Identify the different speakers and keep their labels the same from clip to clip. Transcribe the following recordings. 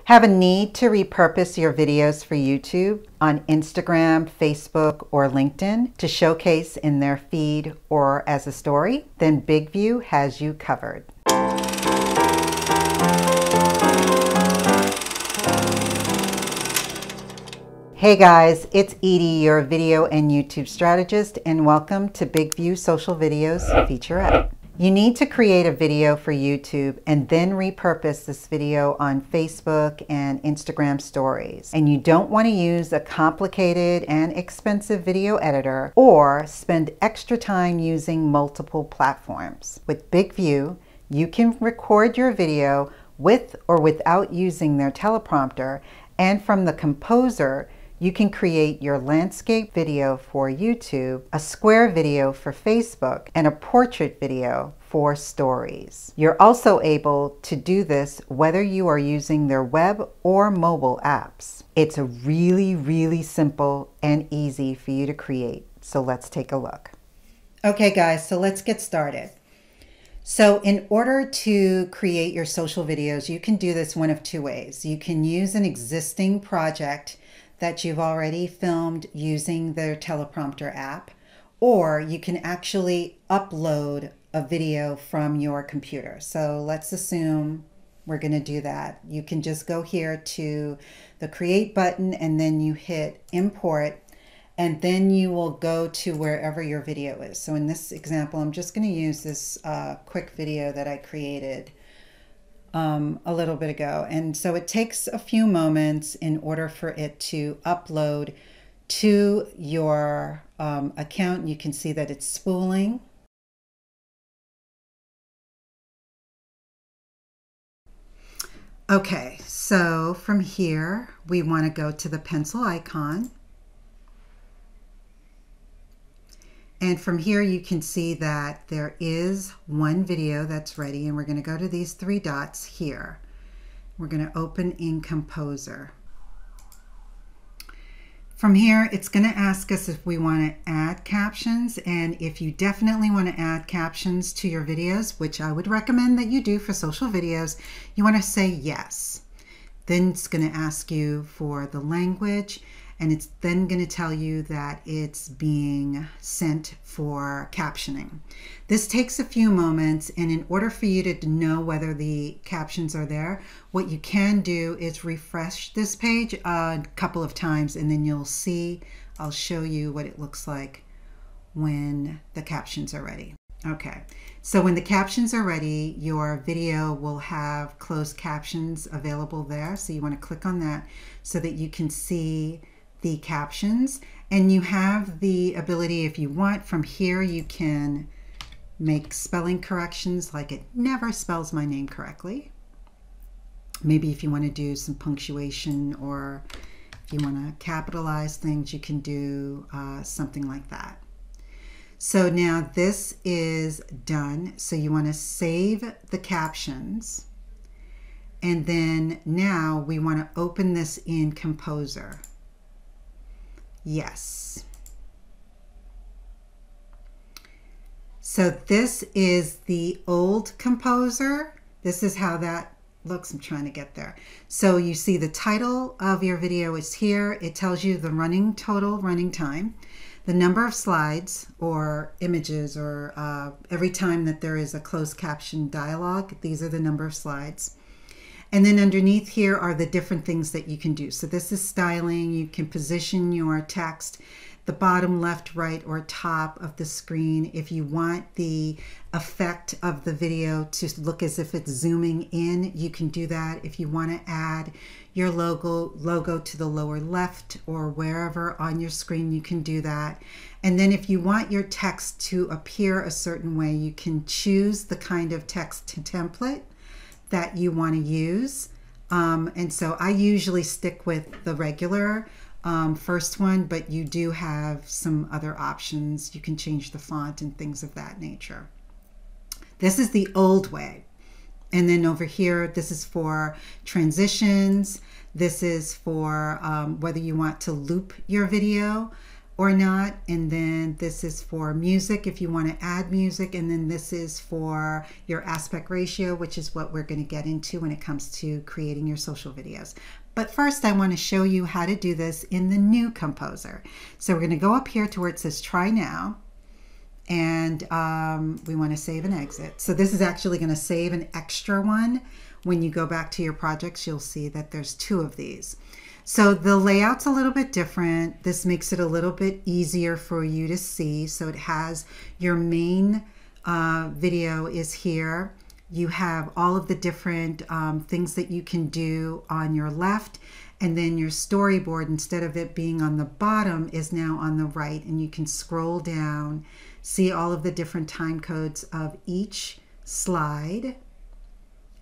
Speaker 1: Have a need to repurpose your videos for YouTube on Instagram, Facebook, or LinkedIn to showcase in their feed or as a story? Then BigVu has you covered. Hey guys, it's Edie, your video and YouTube strategist, and welcome to BigVu Social Videos Featurette. You need to create a video for YouTube and then repurpose this video on Facebook and Instagram stories. And you don't want to use a complicated and expensive video editor or spend extra time using multiple platforms. With BigVu, you can record your video with or without using their teleprompter, and from the composer, you can create your landscape video for YouTube, a square video for Facebook, and a portrait video for stories. You're also able to do this whether you are using their web or mobile apps. It's a really simple and easy for you to create. So let's take a look. Okay guys, so let's get started. So in order to create your social videos, you can do this one of two ways. You can use an existing project that you've already filmed using their teleprompter app, or you can actually upload a video from your computer. So let's assume we're going to do that. You can just go here to the create button and then you hit import, and then you will go to wherever your video is. So in this example, I'm just going to use this quick video that I created a little bit ago. And so it takes a few moments in order for it to upload to your account. You can see that it's spooling. Okay, so from here, we want to go to the pencil icon. And from here, you can see that there is one video that's ready, and we're going to go to these three dots here. We're going to open in Composer. From here, it's going to ask us if we want to add captions, and if you definitely want to add captions to your videos, which I would recommend that you do for social videos, you want to say yes. Then it's going to ask you for the language, and it's then going to tell you that it's being sent for captioning. This takes a few moments, and in order for you to know whether the captions are there, what you can do is refresh this page a couple of times, and then you'll see, I'll show you what it looks like when the captions are ready. Okay, so when the captions are ready, your video will have closed captions available there. So you want to click on that so that you can see the captions, and you have the ability, if you want, from here you can make spelling corrections, like it never spells my name correctly. Maybe if you want to do some punctuation, or if you want to capitalize things, you can do something like that. So now this is done. So you want to save the captions, and then now we want to open this in Composer. Yes. So this is the old Composer. This is how that looks. I'm trying to get there. So you see the title of your video is here. It tells you the total running time, the number of slides or images, or every time that there is a closed caption dialogue, these are the number of slides. And then underneath here are the different things that you can do. So this is styling. You can position your text the bottom, left, right, or top of the screen. If you want the effect of the video to look as if it's zooming in, you can do that. If you want to add your logo to the lower left or wherever on your screen, you can do that. And then if you want your text to appear a certain way, you can choose the kind of text template that you want to use. And so I usually stick with the regular first one, but you do have some other options. You can change the font and things of that nature. This is the old way. And then over here, this is for transitions. This is for whether you want to loop your video, or not. And then this is for music if you want to add music. And then this is for your aspect ratio, which is what we're going to get into when it comes to creating your social videos. But first, I want to show you how to do this in the new composer. So we're going to go up here to where it says try now. And we want to save and exit. So this is actually going to save an extra one. When you go back to your projects, you'll see that there's 2 of these. So the layout's a little bit different. This makes it a little bit easier for you to see. So it has your main video is here. You have all of the different things that you can do on your left. And then your storyboard, instead of it being on the bottom, is now on the right. And you can scroll down, see all of the different time codes of each slide.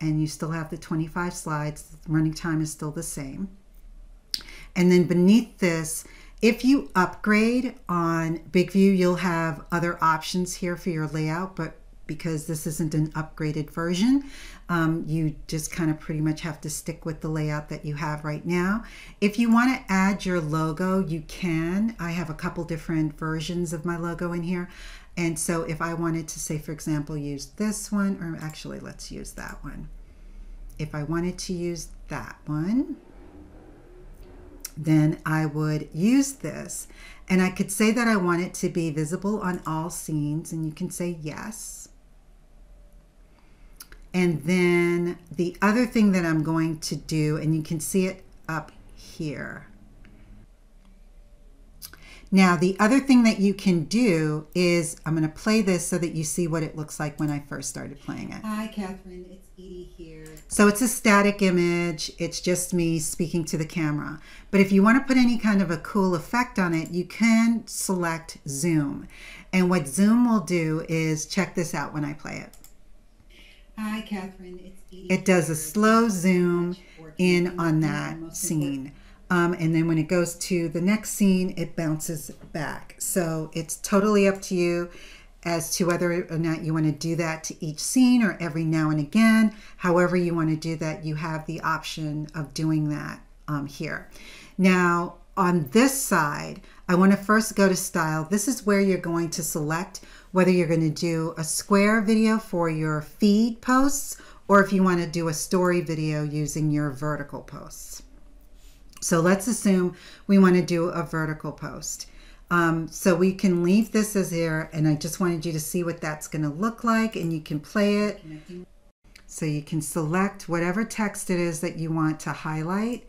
Speaker 1: And you still have the 25 slides. The running time is still the same. And then beneath this, if you upgrade on BigVu, you'll have other options here for your layout, but because this isn't an upgraded version, you just kind of pretty much have to stick with the layout that you have right now. If you want to add your logo, you can. I have a couple different versions of my logo in here. And so if I wanted to say, for example, use this one, or actually let's use that one. If I wanted to use that one, then I would use this. And I could say that I want it to be visible on all scenes, and you can say yes. And then the other thing that I'm going to do, and you can see it up here. Now, the other thing that you can do is, I'm going to play this so that you see what it looks like when I first started playing it.
Speaker 2: Hi, Catherine. It's Edie here.
Speaker 1: So it's a static image. It's just me speaking to the camera. But if you want to put any kind of a cool effect on it, you can select zoom. And what zoom will do is, check this out when I play it.
Speaker 2: Hi, Catherine. It's Edie.
Speaker 1: It does a slow zoom in on that scene. And then when it goes to the next scene, it bounces back. So it's totally up to you as to whether or not you want to do that to each scene or every now and again. However you want to do that, you have the option of doing that here. Now, on this side, I want to first go to style. This is where you're going to select whether you're going to do a square video for your feed posts or if you want to do a story video using your vertical posts. So let's assume we want to do a vertical post. So we can leave this as here, and I just wanted you to see what that's going to look like, and you can play it. So you can select whatever text it is that you want to highlight.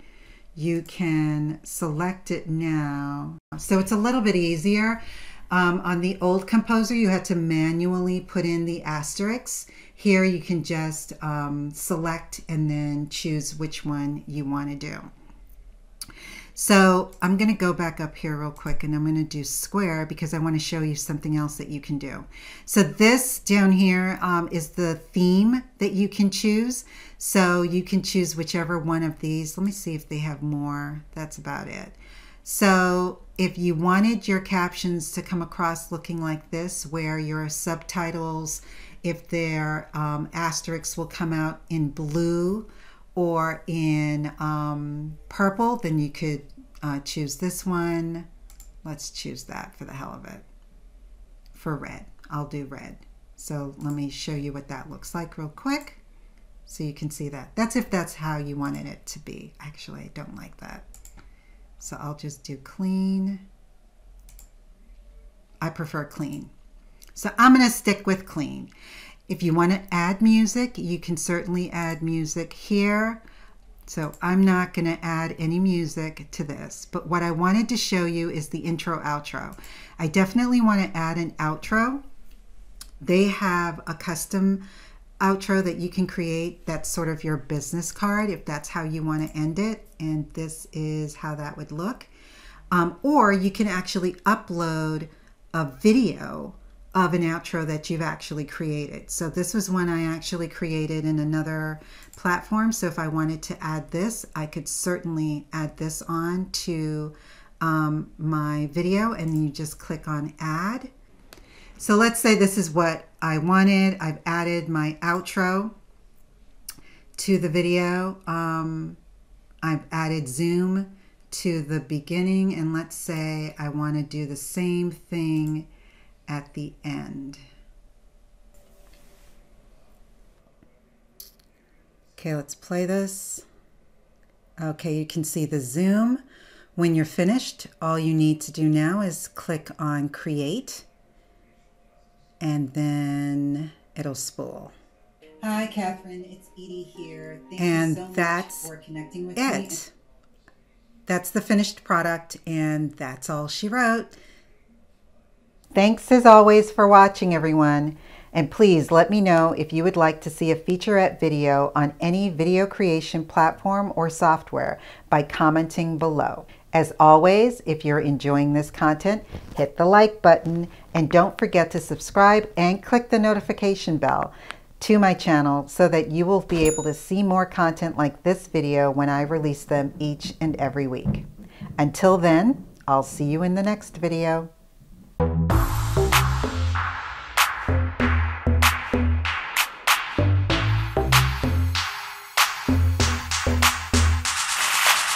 Speaker 1: You can select it now. So it's a little bit easier. On the old composer, you had to manually put in the asterisks. Here you can just select and then choose which one you want to do. So I'm going to go back up here real quick, and I'm going to do square because I want to show you something else that you can do. So this down here is the theme that you can choose. So you can choose whichever one of these. Let me see if they have more. That's about it. So if you wanted your captions to come across looking like this, where your subtitles, if their asterisks will come out in blue or in purple, then you could choose this one. Let's choose that for the hell of it. For red, I'll do red. So let me show you what that looks like real quick so you can see that. That's if that's how you wanted it to be. Actually, I don't like that. So I'll just do clean. I prefer clean. So I'm going to stick with clean. If you want to add music, you can certainly add music here. So I'm not going to add any music to this, but what I wanted to show you is the intro outro. I definitely want to add an outro. They have a custom outro that you can create that's sort of your business card if that's how you want to end it, and this is how that would look. Or you can actually upload a video of an outro that you've actually created. So this was one I actually created in another platform. So if I wanted to add this, I could certainly add this on to my video, and you just click on add. So let's say this is what I wanted. I've added my outro to the video. I've added zoom to the beginning, and let's say I want to do the same thing at the end. Okay, let's play this. Okay, you can see the zoom. When you're finished, all you need to do now is click on Create, and then it'll spool.
Speaker 2: Hi, Catherine. It's Edie here. Thank
Speaker 1: And
Speaker 2: you so much
Speaker 1: that's
Speaker 2: for connecting with
Speaker 1: it.
Speaker 2: me.
Speaker 1: That's the finished product, and that's all she wrote. Thanks as always for watching, everyone. And please let me know if you would like to see a featurette video on any video creation platform or software by commenting below. As always, if you're enjoying this content, hit the like button and don't forget to subscribe and click the notification bell to my channel so that you will be able to see more content like this video when I release them each and every week. Until then, I'll see you in the next video.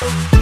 Speaker 3: Bye.